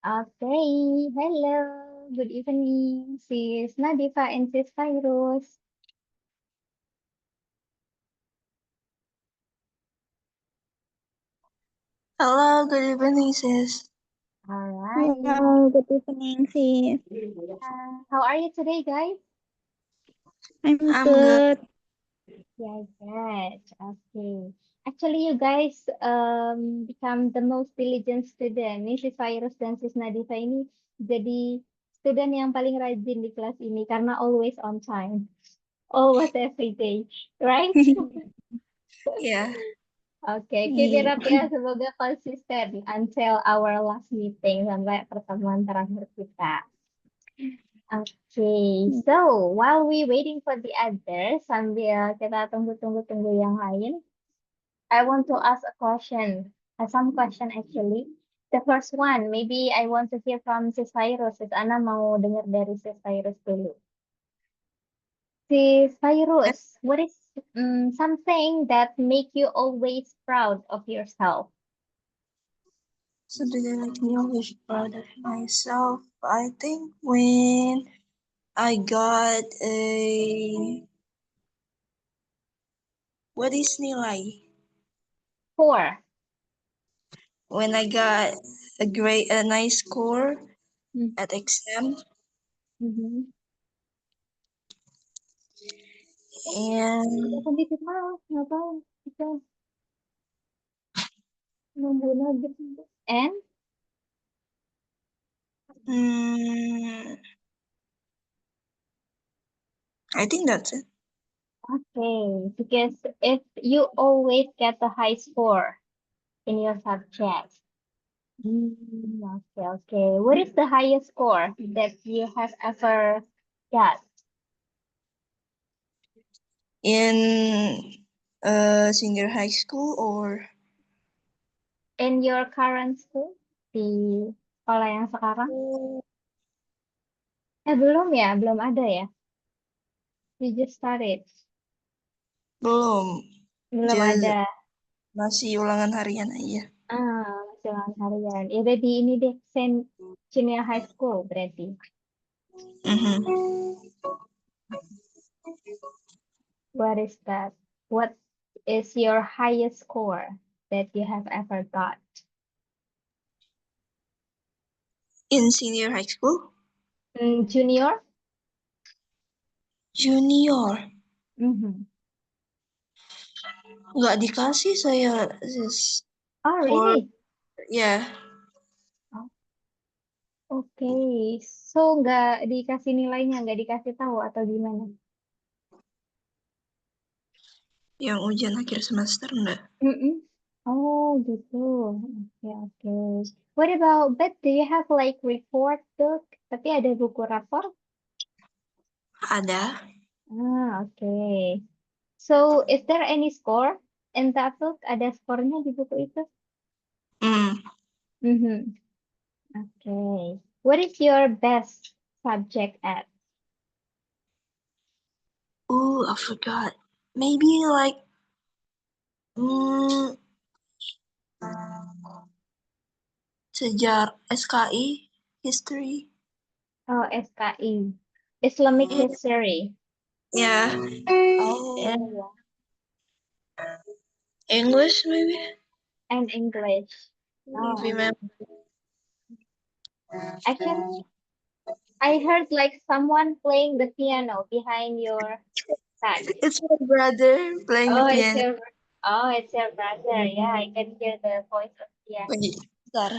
Okay, hello. Good evening, sis Nadifa and sis Virus. Hello, good evening, sis. All right. Hello, good evening, sis. How are you today, guys? I'm I'm good. good. Yeah, good. Okay. Actually, you guys become the most diligent student. Nih, sis Virus dan sis Nadifa ini jadi student yang paling rajin di kelas ini karena always on time. Always every day, right? Yeah. Oke, keep it Iya. up ya. Semoga konsisten until our last meeting sampai pertemuan terakhir kita. Oke, so while we waiting for the others, sambil kita tunggu yang lain, I want to ask a question, some question actually. The first one, maybe I want to hear from Sis Virus. Sis Ana mau dengar dari Sis Virus dulu. Sis Virus, what is something that make you always proud of yourself? So do you like me always proud of myself? I think when I got what is nilai? 4. When I got a nice score Mm. at exam, Mhm. and Bukan dikit malah, ngapain? Kita nunggu lagi. And, mm, I think that's it. okay, because if you always get the high score in your subject. Okay, okay. What is the highest score that you have ever got In senior high school or in your current school? Di sekolah yang sekarang? Belum ya, belum ada ya. You just started. belum? Belum Just ada. masih ulangan harian aja. Jalan harian. Ya udah di ini deh, Saint Junior High School berarti. Mhm. What is that? What is your highest score that you have ever got? In senior high school? Junior? Junior. Mhm. Nggak dikasih saya sis. Oh, For really? ya Oh, oke. So, nggak dikasih nilainya, nggak dikasih tahu atau gimana? yang ujian akhir semester enggak. Mm-mm. Oh, gitu. Oke, oke. What about that? Do you have like report book? Tapi ada buku rapor? Ada. Okay. So, is there any score in that book? Ada skornya di buku itu? Hmm. Mm-hmm. Okay. What is your best subject at? I forgot. Maybe like hmm, sejarah SKI history. Oh, SKI. Islamic Eh, History. ya. Oh, And yeah. English maybe. And English. If you Oh, remember. actually, I heard like someone playing the piano behind your back. It's my brother playing the Oh, it's piano. your oh, it's your brother. Yeah, I can hear the voice of piano. Wait, bentar.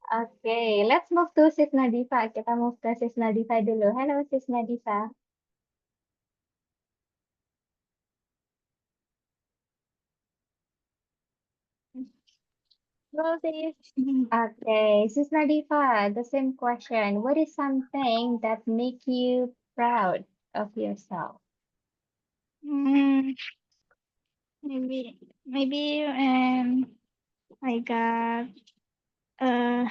Okay, let's move to Sis Nadifa. Kita move ke Sis Nadifa dulu. Hello, Sis Nadifa. Hello, sis. Okay, Sis Nadifa, the same question. What is something that make you proud of yourself? Hmm, maybe I got a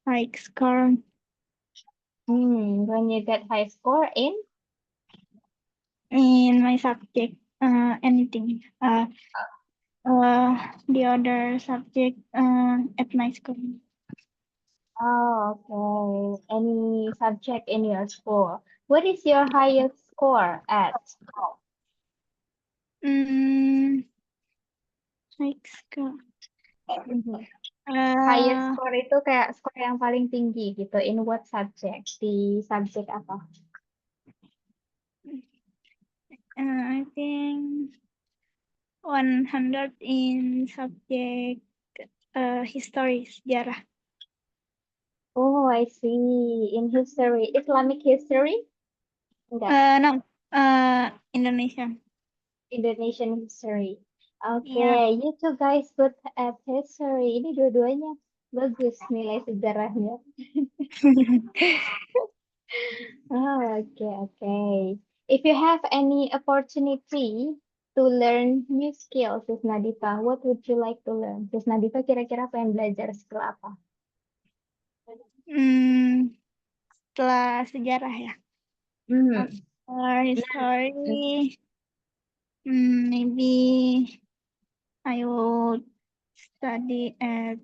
high score When you get high score in? in my subject. Anything. the other subject at my school. Oh, okay. Any subject in your school? What is your highest score at? Like school. Mhm. Highest Uh, score itu kayak skor yang paling tinggi gitu. In what subject? Di subject apa? I think 100 in subject history, sejarah. Oh, I see. In history, Islamic history? Enggak, No, Indonesian. Indonesian history. Oke, Yeah. you two guys good at history. Ini dua-duanya bagus nilai sejarahnya. Oh, okay, okay. If you have any opportunity to learn new skills, Sis Nadifa, what would you like to learn? Sis Nadifa kira-kira pengen belajar skill apa? Setelah sejarah ya. Hmm. After history, maybe I would study at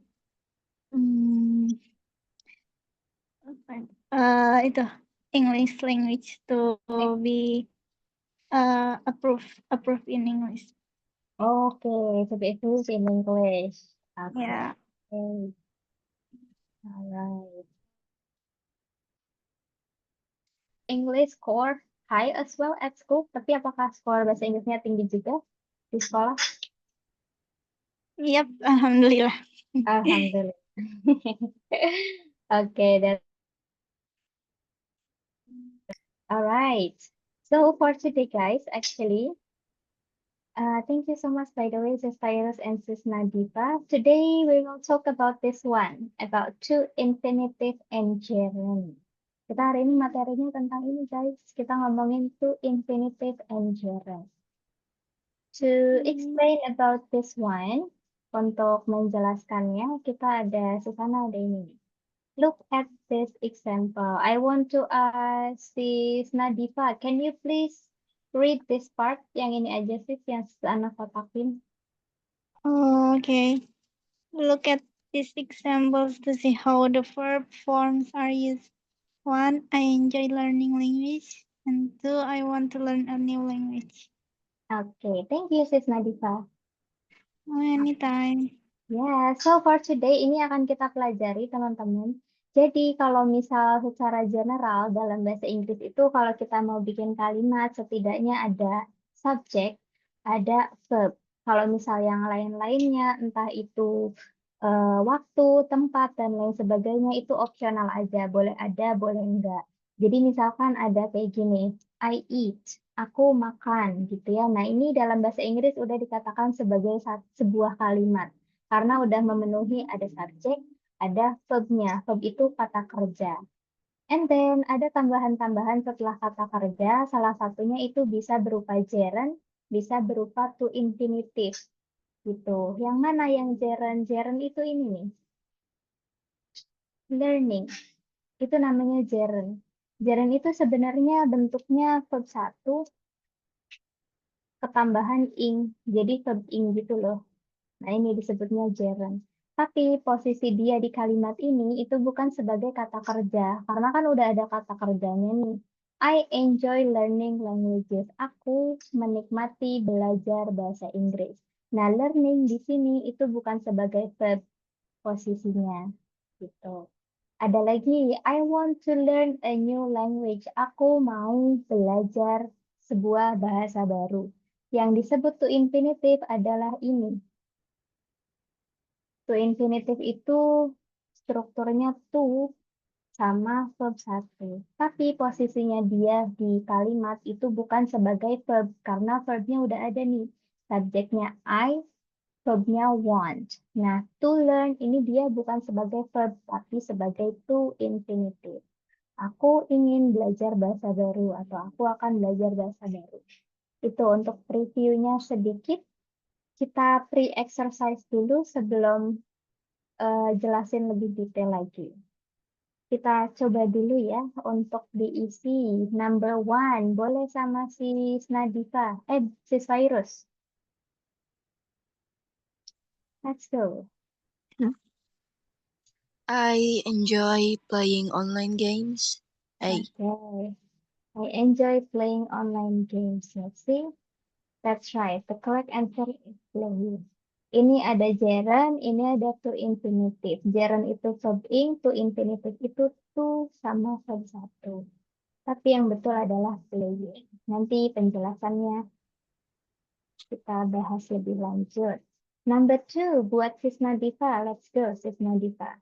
itu English language to be approved in English. Okay, to be fluent in English. Okay. Yeah. Okay. All right. English score high as well at school, tapi apakah skor bahasa Inggrisnya tinggi juga di sekolah? Yep, alhamdulillah. Alhamdulillah. Okay, that's all right. So for today, guys, actually, thank you so much, by the way, Sis Cyrus and Sis Nadifa. Today, we will talk about this one, about to infinitive and gerund. Kita hari ini materinya tentang ini, guys. Kita ngomongin to infinitive and gerund. To explain about this one, untuk menjelaskannya, kita ada Susana ada ini. Look at this example. I want to ask Sis Nadifa, can you please read this part? Yang ini aja sih yang Susana kotakin. Oh, okay. Look at these examples to see how the verb forms are used. 1. I enjoy learning language. And 2. I want to learn a new language. Okay, thank you Sis Nadifa. Anytime. Ya, so for today ini akan kita pelajari teman-teman. Jadi kalau misal secara general dalam bahasa Inggris itu kalau kita mau bikin kalimat setidaknya ada subjek, ada verb. Kalau misal yang lain-lainnya entah itu waktu, tempat, dan lain sebagainya itu opsional aja. Boleh ada, boleh enggak. Jadi misalkan ada kayak gini, I eat, aku makan gitu ya. Nah ini dalam bahasa Inggris udah dikatakan sebagai sebuah kalimat. Karena udah memenuhi ada subjek, ada verbnya. Verb itu kata kerja. And then ada tambahan-tambahan setelah kata kerja. Salah satunya itu bisa berupa gerund, bisa berupa to infinitive. Gitu. Yang mana yang gerund? Gerund itu ini nih. Learning. Itu namanya gerund. Gerund itu sebenarnya bentuknya verb 1 ketambahan ing. Jadi verb ing gitu loh. Nah, ini disebutnya gerund. Tapi posisi dia di kalimat ini itu bukan sebagai kata kerja, karena kan udah ada kata kerjanya nih. I enjoy learning languages. Aku menikmati belajar bahasa Inggris. Nah, learning di sini itu bukan sebagai verb posisinya. Gitu. Ada lagi, I want to learn a new language. Aku mau belajar sebuah bahasa baru. Yang disebut to infinitive adalah ini. To infinitive itu strukturnya to sama verb 1. Tapi posisinya dia di kalimat itu bukan sebagai verb karena verbnya udah ada nih. Subjeknya I, verbnya want. Nah, to learn ini dia bukan sebagai verb tapi sebagai to infinitive. Aku ingin belajar bahasa baru atau aku akan belajar bahasa baru. Itu untuk previewnya sedikit. Kita pre-exercise dulu sebelum jelasin lebih detail lagi. Kita coba dulu ya untuk diisi. Number 1, boleh sama si Nadifa. Si Cyrus. Let's go. I enjoy playing online games. A. Okay. I enjoy playing online games. Let's see. That's right. The correct answer is playing. Ini ada gerund, ini ada to infinitive. Gerund itu verb ing, to infinitive itu to sama verb satu. Tapi yang betul adalah playing. Nanti penjelasannya kita bahas lebih lanjut. Number 2, buat Sisna Diva. Let's go, Sisna Diva.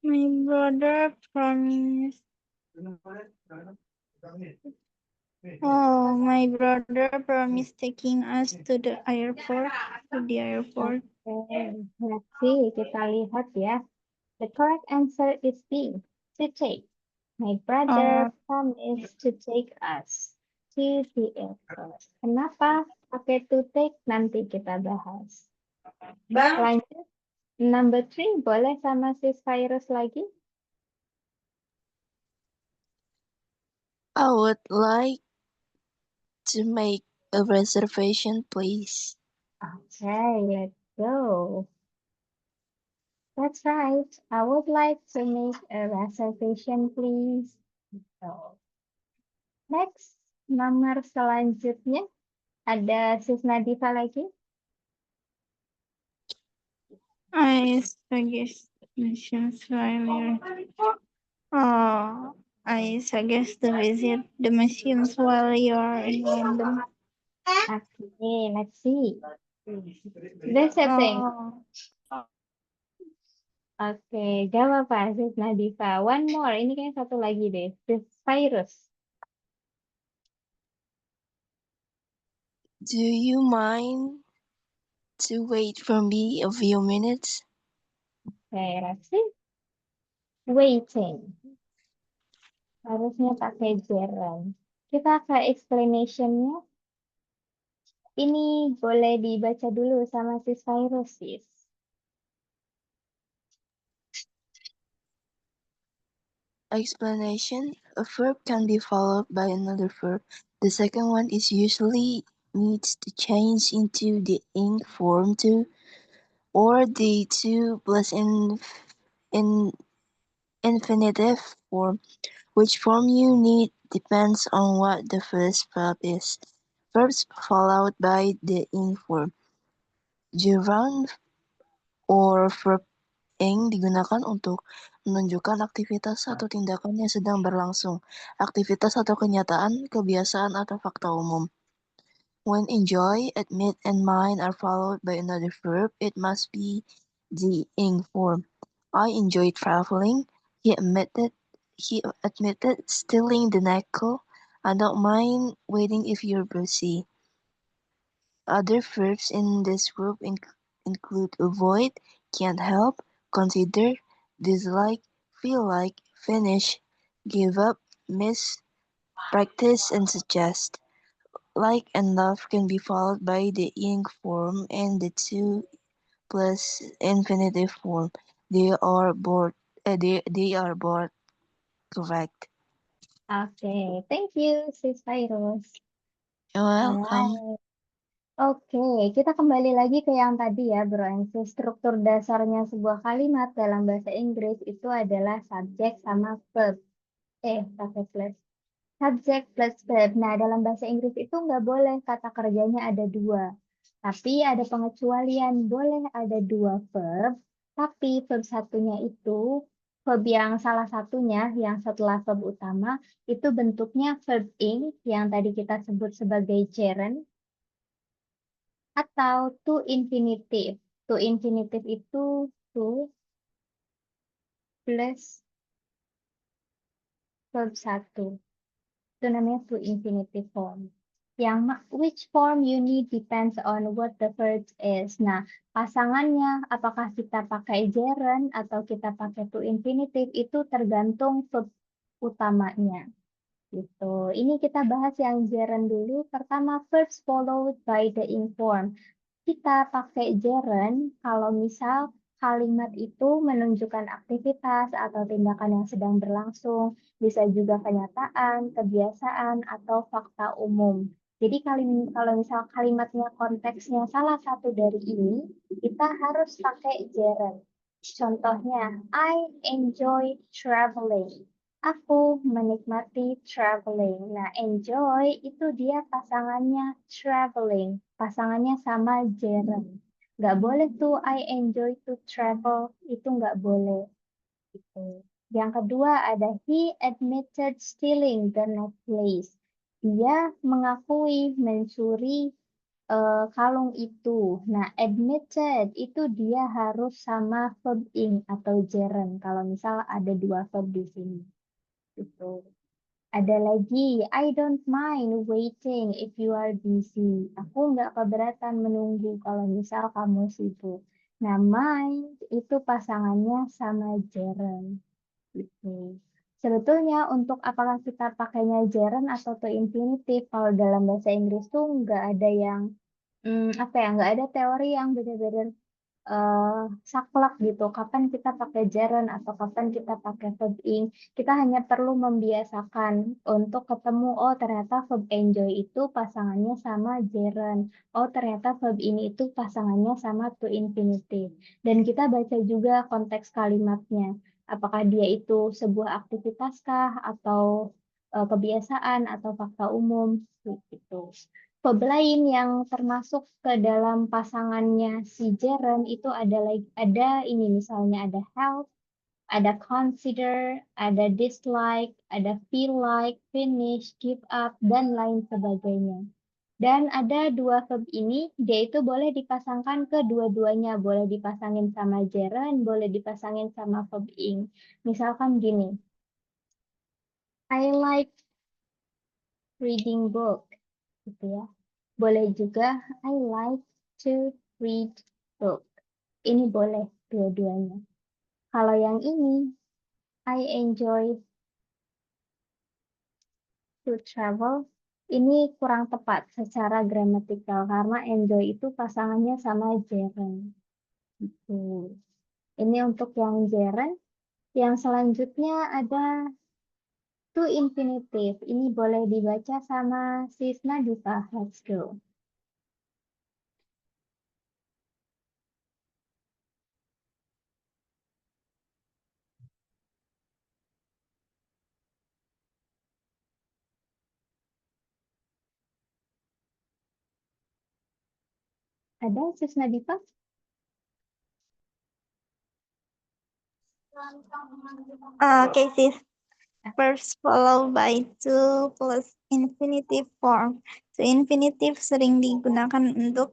My brother promised. Oh, my brother promised taking us to the airport. Okay, let's see. Kita lihat ya. The correct answer is B, to take. My brother promised to take us to the airport. Kenapa pakai to take? Nanti kita bahas. Lanjut. Number 3, boleh sama sis Virus lagi? I would like to make a reservation, please. Okay, let's go. That's right. I would like to make a reservation, please. So, next, nomor selanjutnya ada sis Nadifa lagi. I suggest missions while I suggest to visit the museums while you are in London. Okay, let's see. The setting. Oke, gak apa-apa, sis Nadifa. One more, ini kayak satu lagi deh. Sis Virus. Do you mind to wait for me a few minutes? Oke, let's see. Waiting. Harusnya pakai gerund. Kita ke explanation-nya. Ini boleh dibaca dulu sama sis Virus, sis. Explanation. A verb can be followed by another verb. The second one is usually needs to change into the ing form to or the to plus in infinitive form. Which form you need depends on what the first verb is. Verbs followed by the ing form. Gerund or verb ing digunakan untuk menunjukkan aktivitas atau tindakan yang sedang berlangsung, aktivitas atau kenyataan, kebiasaan atau fakta umum. When enjoy, admit, and mind are followed by another verb, it must be the ing form. I enjoy traveling. He admitted stealing the necklace. I don't mind waiting if you're busy. Other verbs in this group include avoid, can't help, consider, dislike, feel like, finish, give up, miss, practice, and suggest. Like and love can be followed by the ing form and the to plus infinitive form. They are both correct. Oke, thank you, sis Virus. You're welcome. Alright. Oke, kita kembali lagi ke yang tadi ya, Bro Ensi. Struktur dasarnya sebuah kalimat dalam bahasa Inggris itu adalah subjek sama verb. Pakai plus. Subjek plus verb. Nah, dalam bahasa Inggris itu nggak boleh kata kerjanya ada dua. Tapi ada pengecualian, boleh ada dua verb, tapi verb satunya itu, verb yang salah satunya, yang setelah verb utama, itu bentuknya verb ing, yang tadi kita sebut sebagai gerund, atau to infinitive. To infinitive itu to plus verb satu. Itu namanya to infinitive form. Which form you need depends on what the verb is. Nah, pasangannya apakah kita pakai gerund atau kita pakai to infinitive itu tergantung verb utamanya. Gitu. Ini kita bahas yang gerund dulu. Pertama, verbs followed by the ing form. Kita pakai gerund kalau misal kalimat itu menunjukkan aktivitas atau tindakan yang sedang berlangsung, bisa juga kenyataan, kebiasaan, atau fakta umum. Jadi kalau misal kalimatnya konteksnya salah satu dari ini, kita harus pakai gerund. Contohnya, I enjoy traveling. Aku menikmati traveling. Nah, enjoy itu dia pasangannya traveling. Pasangannya sama gerund. Nggak boleh tuh I enjoy to travel. Itu nggak boleh. Gitu. Yang kedua ada he admitted stealing the necklace. Dia mengakui mencuri kalung itu. Nah, admitted itu dia harus sama verb ing atau gerund. Kalau misal ada dua verb di sini. Gitu. Ada lagi, I don't mind waiting if you are busy. Aku nggak keberatan menunggu kalau misal kamu sibuk. Nah, mind itu pasangannya sama gerund. Gitu. Sebetulnya untuk apakah kita pakainya gerund atau to infinitive, kalau dalam bahasa Inggris tuh nggak ada yang apa ya, nggak ada teori yang benar-benar saklek gitu. Kapan kita pakai gerund atau kapan kita pakai verb ing. Kita hanya perlu membiasakan untuk ketemu, oh ternyata verb enjoy itu pasangannya sama gerund. Oh ternyata verb ini itu pasangannya sama to infinitive. Dan kita baca juga konteks kalimatnya. Apakah dia itu sebuah aktivitas kah atau kebiasaan atau fakta umum gitu. Verb lain yang termasuk ke dalam pasangannya si gerund itu ada ini misalnya ada help, ada consider, ada dislike, ada feel like, finish, give up dan lain sebagainya. Dan ada dua verb ini, dia itu boleh dipasangkan ke dua-duanya, boleh dipasangin sama gerund, boleh dipasangin sama verb ing. Misalkan gini, I like reading book, gitu ya. Boleh juga I like to read book. Ini boleh dua-duanya. Kalau yang ini I enjoy to travel, ini kurang tepat secara gramatikal karena enjoy itu pasangannya sama gerund. Gitu. Ini untuk yang gerund. Yang selanjutnya ada to infinitive. Ini boleh dibaca sama Sisna Diva. Let's go. Ada Sisna Diva? Okay, sis. First followed by to plus infinitive form. To infinitive sering digunakan untuk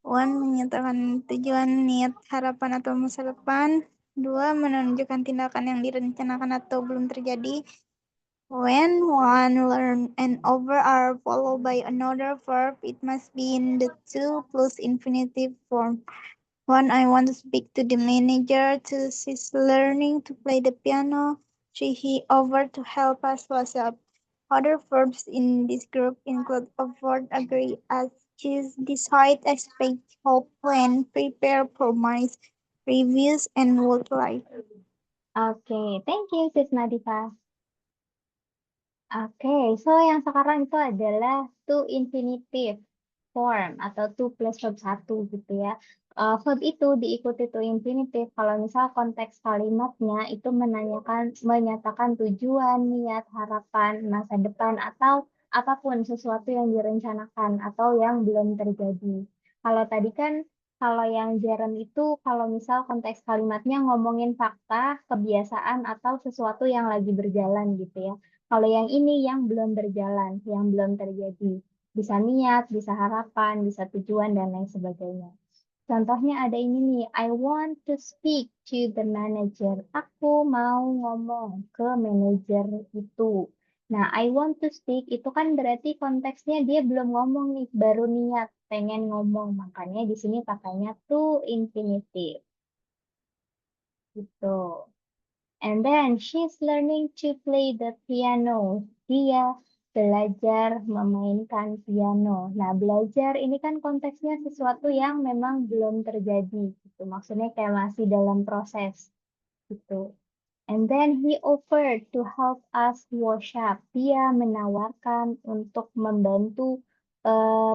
one menyatakan tujuan, niat, harapan atau masa depan. Dua menunjukkan tindakan yang direncanakan atau belum terjadi. When one, learn, and over are followed by another verb, it must be in the to plus infinitive form. One, I want to speak to the manager. Two, she's learning to play the piano. Three, he over to help us wash up. Other verbs in this group include avoid, agree, ask, choose, decide, expect, hope, plan, prepare, promise, reviews, and would like. Oke, thank you Sisna Diva. Oke, so yang sekarang itu adalah to infinitive form atau to plus verb 1 gitu ya. Verb itu diikuti to infinitive kalau misal konteks kalimatnya itu menyatakan tujuan, niat, harapan, masa depan atau apapun sesuatu yang direncanakan atau yang belum terjadi. Kalau tadi kan kalau yang gerund itu kalau misal konteks kalimatnya ngomongin fakta, kebiasaan atau sesuatu yang lagi berjalan gitu ya. Kalau yang ini yang belum berjalan, yang belum terjadi. Bisa niat, bisa harapan, bisa tujuan, dan lain sebagainya. Contohnya ada ini nih, I want to speak to the manager. Aku mau ngomong ke manajer itu. Nah, I want to speak itu kan berarti konteksnya dia belum ngomong nih, baru niat, pengen ngomong. Makanya di sini pakainya to infinitive. Gitu. And then she's learning to play the piano. Dia belajar memainkan piano. Nah, belajar ini kan konteksnya sesuatu yang memang belum terjadi gitu. Maksudnya kayak masih dalam proses gitu. And then he offered to help us wash up. Dia menawarkan untuk membantu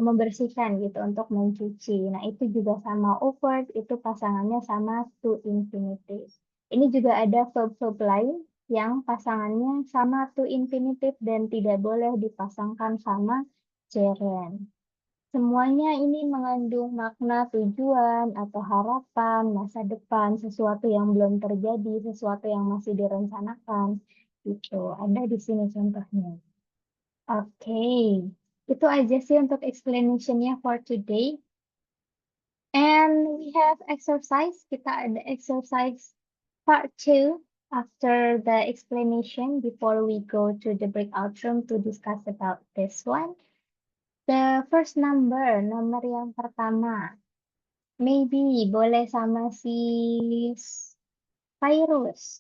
membersihkan gitu untuk mencuci. Nah, itu juga sama overt, itu pasangannya sama to infinitive. Ini juga ada verb-verb lain yang pasangannya sama to infinitive dan tidak boleh dipasangkan sama gerund. Semuanya ini mengandung makna tujuan atau harapan, masa depan, sesuatu yang belum terjadi, sesuatu yang masih direncanakan. Gitu. Ada di sini contohnya. Oke, itu aja sih untuk explanation-nya for today. And we have exercise. Kita ada exercise part 2 after the explanation before we go to the breakout room to discuss about this one. The first number, nomor yang pertama. Maybe boleh sama si Virus.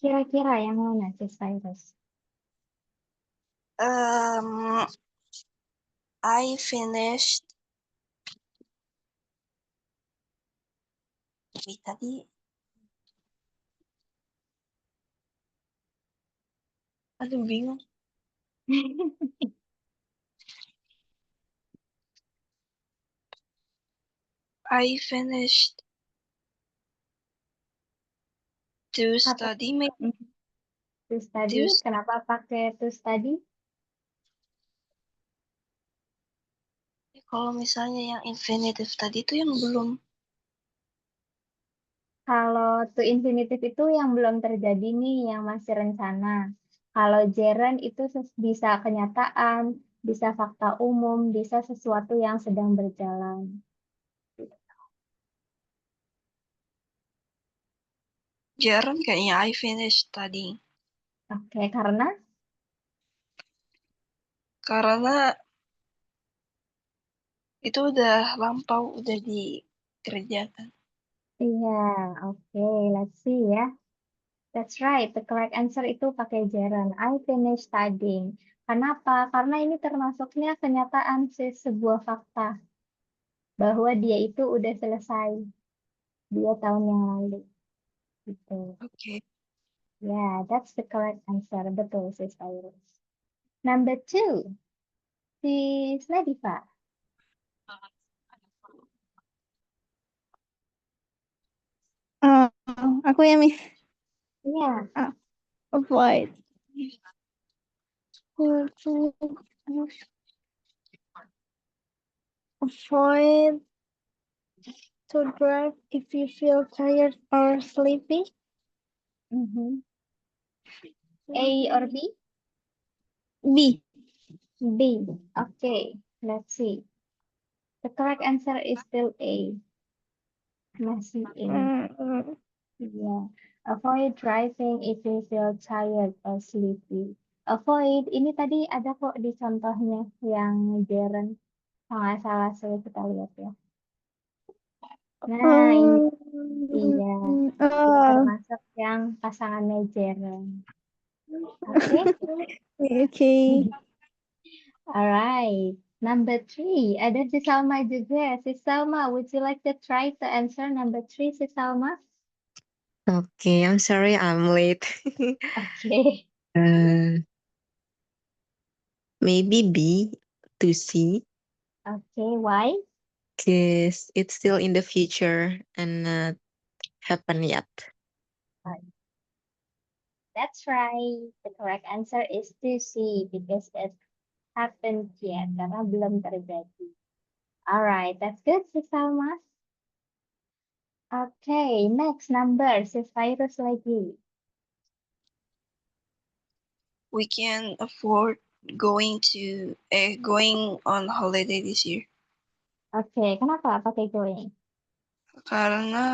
Kira-kira yang mana si Virus? I finished. Wait, tadi. Aduh, bingung. I finished to Apa? study. Maybe To study. Kenapa pakai to study? kalau misalnya yang infinitive tadi itu yang belum. Kalau to infinitive itu yang belum terjadi nih, yang masih rencana. Kalau gerund itu bisa kenyataan, bisa fakta umum, bisa sesuatu yang sedang berjalan. Jarang kayaknya I finished tadi. Oke, karena itu udah lampau, udah dikerjakan. iya, oke, let's see ya. That's right, the correct answer itu pakai gerund. I finished studying. Kenapa? Karena ini termasuknya kenyataan sih, sebuah fakta bahwa dia itu udah selesai 2 tahun yang lalu. Gitu. Oke. Yeah, that's the correct answer. Betul sih, Cyrus. Number 2, Sis Nadifa. Aku ya, Miss. Iya. Avoid. Avoid to drive if you feel tired or sleepy. Mhm. A or B? B. B. Okay, let's see. The correct answer is still A. Masih A. Yeah. Avoid driving if you feel tired or sleepy. Avoid, ini tadi ada kok di contohnya yang gerund. Kalau nggak salah, saya kita lihat ya. Nah, ini iya. Ini termasuk yang pasangannya gerund. Oke? Okay. Alright. Number 3, ada si Salma juga. Si Salma, would you like to try to answer number 3, si Salma? Okay, I'm sorry I'm late. Oke. Maybe B to C, Oke, why? because it's still in the future and not happened yet. That's right. The correct answer is to C because it happened yet karena belum terjadi. Alright, that's good, Sis Salma. Okay, next number, Sis Virus lagi. We can afford going on holiday this year. Oke, kenapa pakai going? Karena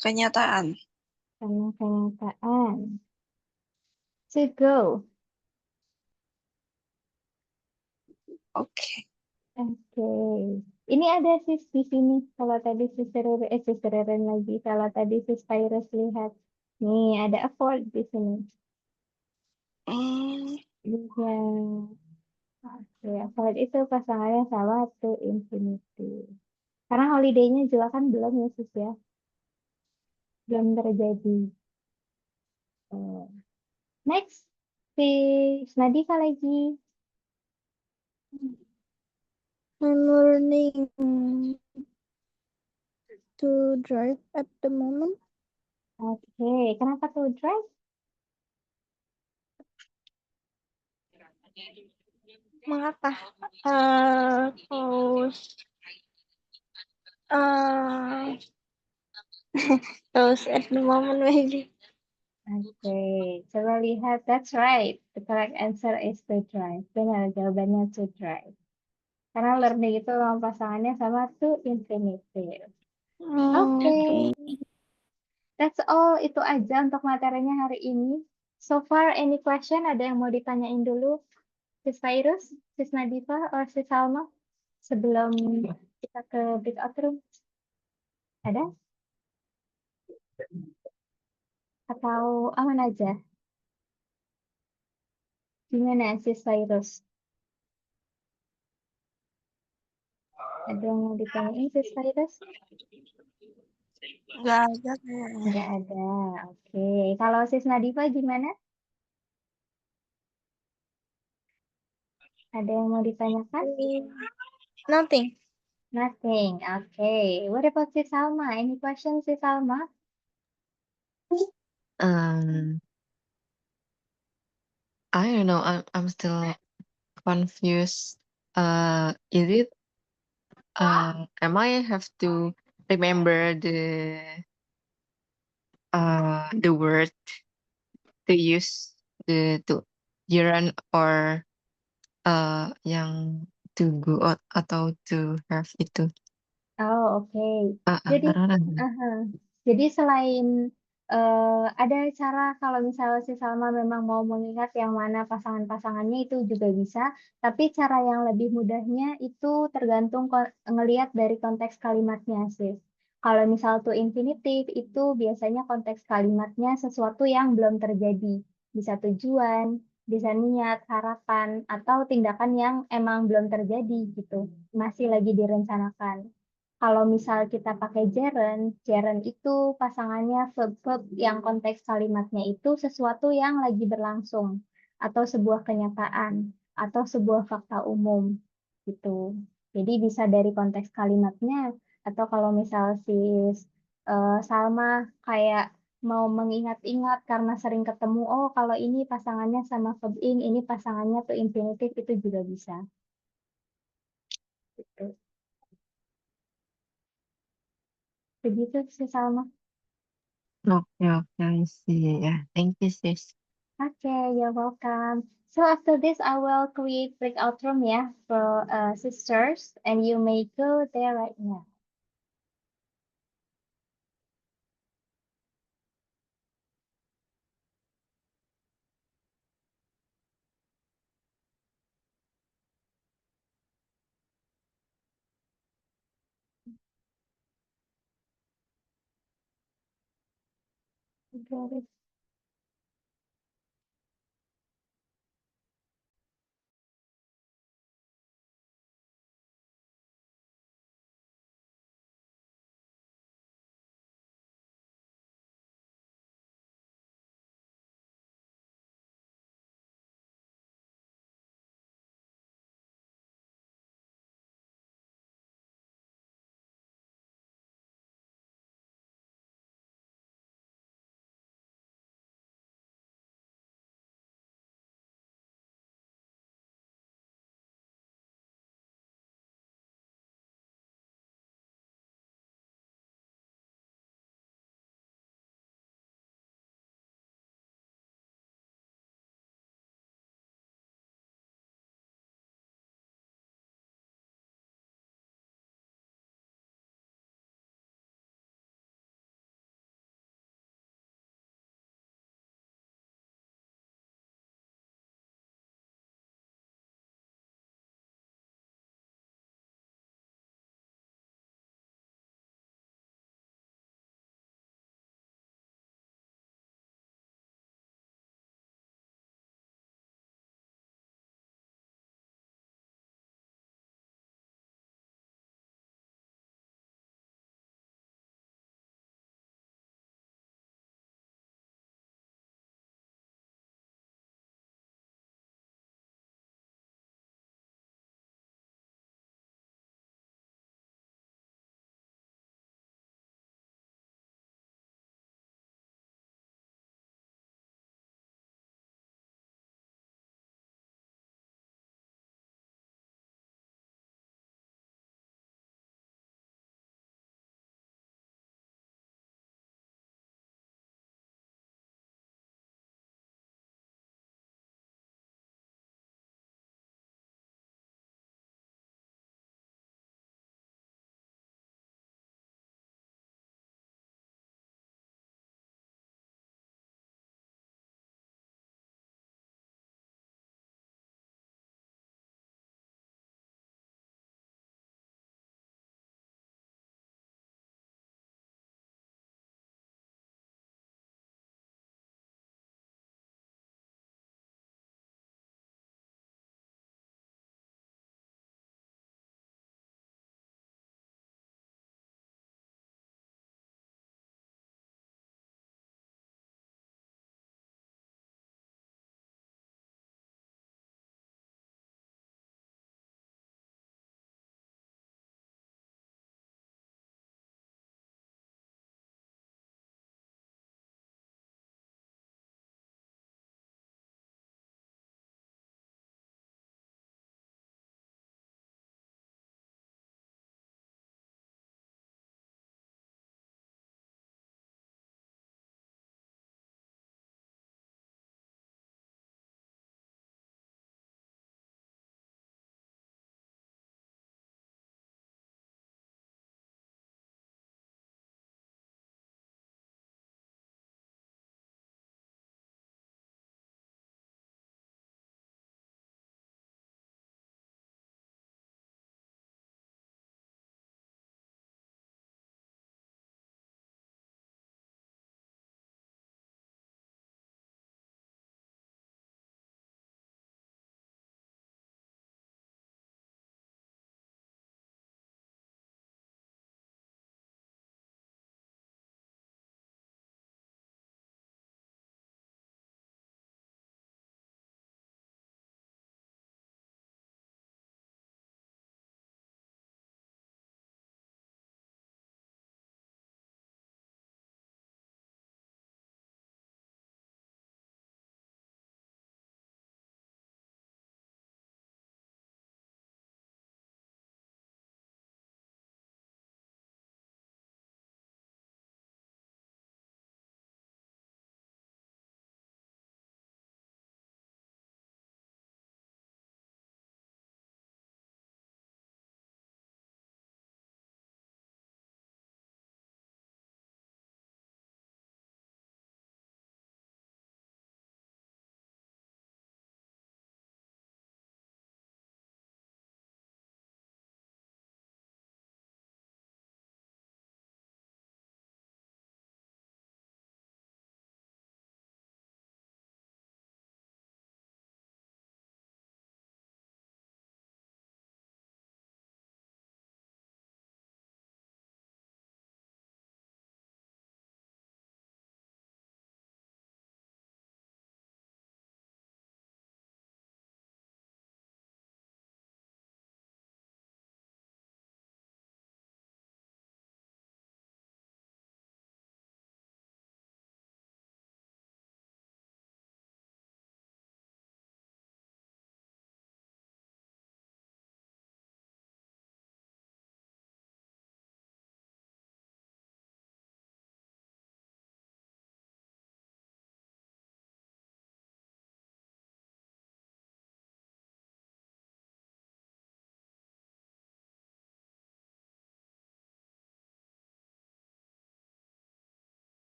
kenyataan. Karena kenyataan. To go. Oke. Oke. Ini ada sis di sini. Kalau tadi sis Reren lagi. Kalau tadi sis Virus lihat. Nih, ada afford di sini. Iya. Oke, afford itu pasangannya sama to infinity. Karena holiday-nya juga kan belum ya sis ya. Belum terjadi. Next. Sis Nadifa lagi. I'm learning to drive at the moment. Oke, kenapa tuh drive? Mengapa? Cause cause at the moment maybe. Oke, coba lihat. That's right. The correct answer is to drive. Benar, jawabannya to drive. Karena learning itu memang pasangannya sama to infinitive. Oke. That's all. Itu aja untuk materinya hari ini. So far, any question? Ada yang mau ditanyain dulu? Sis Virus, Sis Nadifa, or Sis Salma? Sebelum kita ke breakout room. Ada? Atau aman aja? Gimana Sis Virus? Ada yang mau ditanyain Sis Virus? Nggak ada kayaknya. Nggak ada. Oke. Kalau Sis Nadifa gimana? Ada yang mau ditanyakan? Nothing. Nothing. Okay. What about Sis Salma? Any questions, Sis Salma? I don't know. I'm still confused. Is it am I have to remember the word to use the to gerund or yang to go out atau to have itu? Oh, oke. Jadi, aha. Jadi selain ada cara kalau misalnya si Salma memang mau mengingat yang mana pasangan-pasangannya itu juga bisa, tapi cara yang lebih mudahnya itu tergantung ngelihat dari konteks kalimatnya sih. Kalau misal tuh infinitif itu biasanya konteks kalimatnya sesuatu yang belum terjadi, bisa tujuan, bisa niat, harapan, atau tindakan yang emang belum terjadi gitu, masih lagi direncanakan. Kalau misal kita pakai gerund, gerund itu pasangannya verb-verb yang konteks kalimatnya itu sesuatu yang lagi berlangsung atau sebuah kenyataan atau sebuah fakta umum gitu. Jadi bisa dari konteks kalimatnya atau kalau misal si Salma kayak mau mengingat-ingat karena sering ketemu, oh kalau ini pasangannya sama verb ing, ini pasangannya tuh infinitif itu juga bisa. Gitu. Begitu sih Salma. Okay, okay, I see. Yeah, thank you, sis. Okay, you're welcome. So after this, I will create breakout room, yeah, for sisters, and you may go there right now. Got it.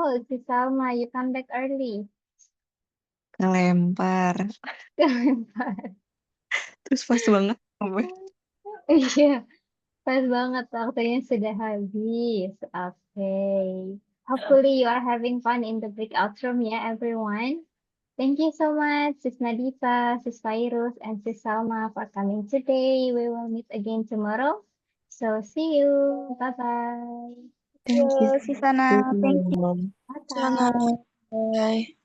Oh, si Salma, you come back early. Kelempar. Terus pas banget. Iya, pas banget waktunya sudah habis. Oke. Hopefully you are having fun in the breakout room ya, everyone. Thank you so much, Sis Nadifa, Sis Fairuz, and Sis Salma for coming today. We will meet again tomorrow. So see you. Bye-bye. Thank you. Sisana, thank you. Sana. Bye. Bye.